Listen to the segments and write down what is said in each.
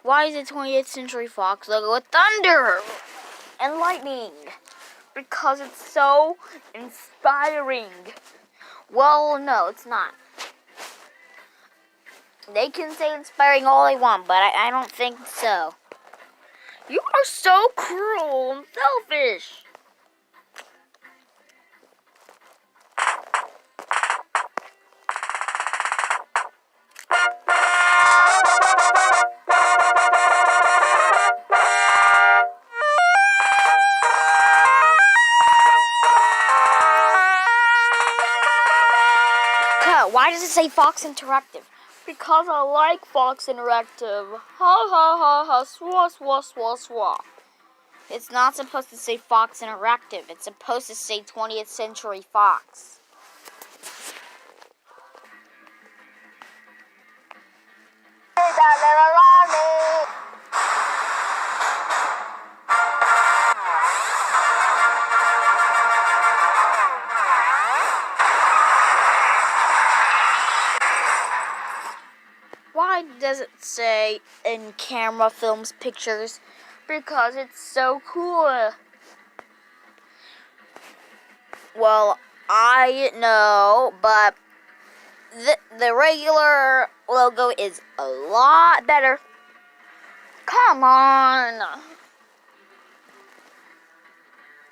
Why is the 20th Century Fox logo with thunder and lightning? Because it's so inspiring. Well, no, it's not. They can say inspiring all they want, but I don't think so. You are so cruel and selfish. Why does it say Fox Interactive? Because I like Fox Interactive. Ha ha ha ha, swa swa swa swa. It's not supposed to say Fox Interactive. It's supposed to say 20th Century Fox. Why does it say in camera films pictures? Because it's so cool. Well, I know, but the regular logo is a lot better. Come on.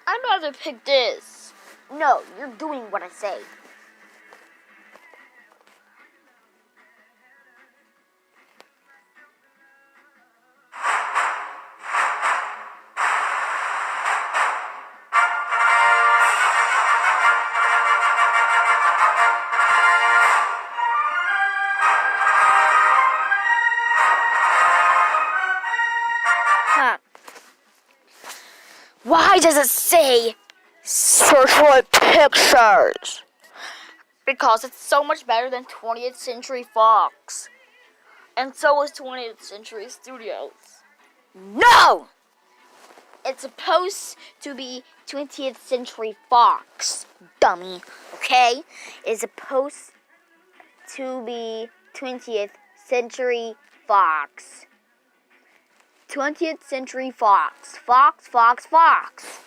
I'd rather pick this. No, you're doing what I say. Why does it say Century Pictures? Because it's so much better than 20th Century Fox. And so is 20th Century Studios. No! It's supposed to be 20th Century Fox, dummy. Okay? It's supposed to be 20th Century Fox. 20th Century Fox. Fox, Fox, Fox.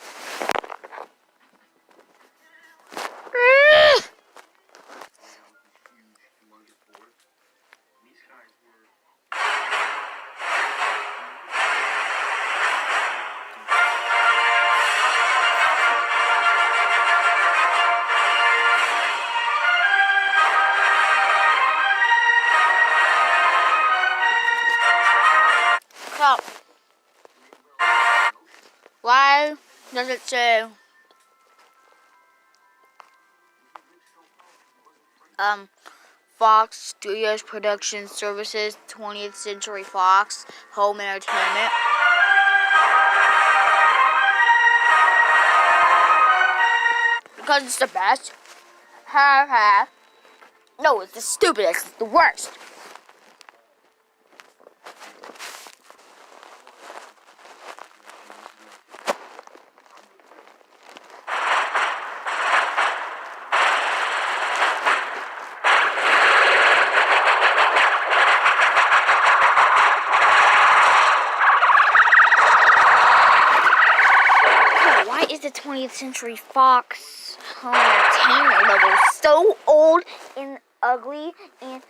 Why does it say Fox Studios Production Services, 20th Century Fox, Home Entertainment? Because it's the best. Ha ha. No, it's the stupidest. It's the worst. The 20th Century Fox Home Entertainment logo is so old and ugly and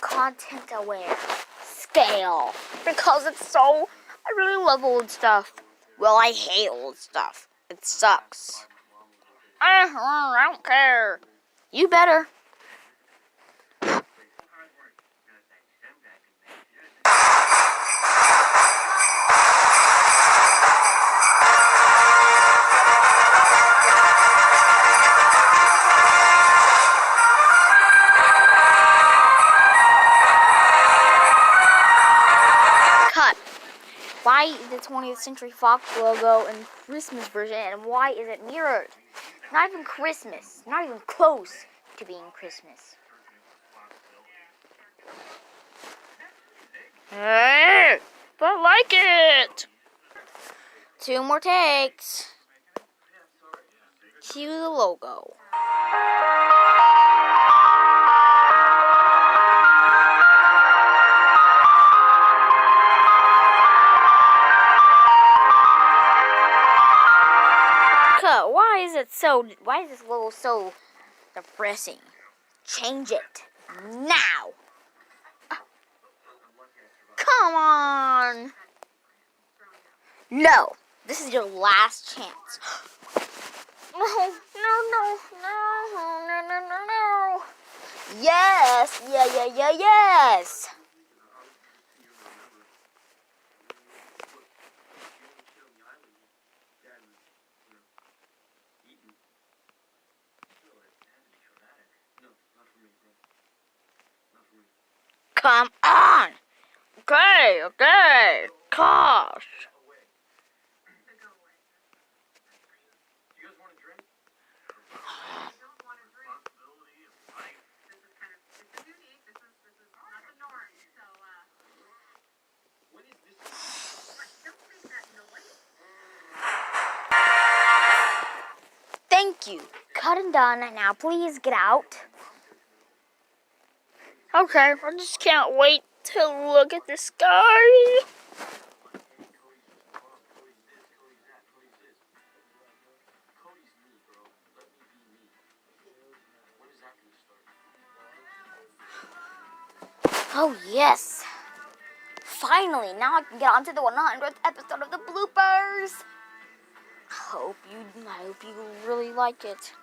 content aware. Scale. Because it's so... I really love old stuff. Well, I hate old stuff. It sucks. I don't care. You better. Why is the 20th Century Fox logo in Christmas version, and why is it mirrored? Not even Christmas. Not even close to being Christmas. Hey, but I like it. 2 more takes. Cue the logo. is this logo so depressing? Change it now. Come on. No, this is your last chance. No. Yes. Come on. Okay. Gosh. Thank you. Cut and done. Now please get out. Okay, I just can't wait to look at the sky. Oh yes. Finally, now I can get on to the 100th episode of the Bloopers. I hope you really like it.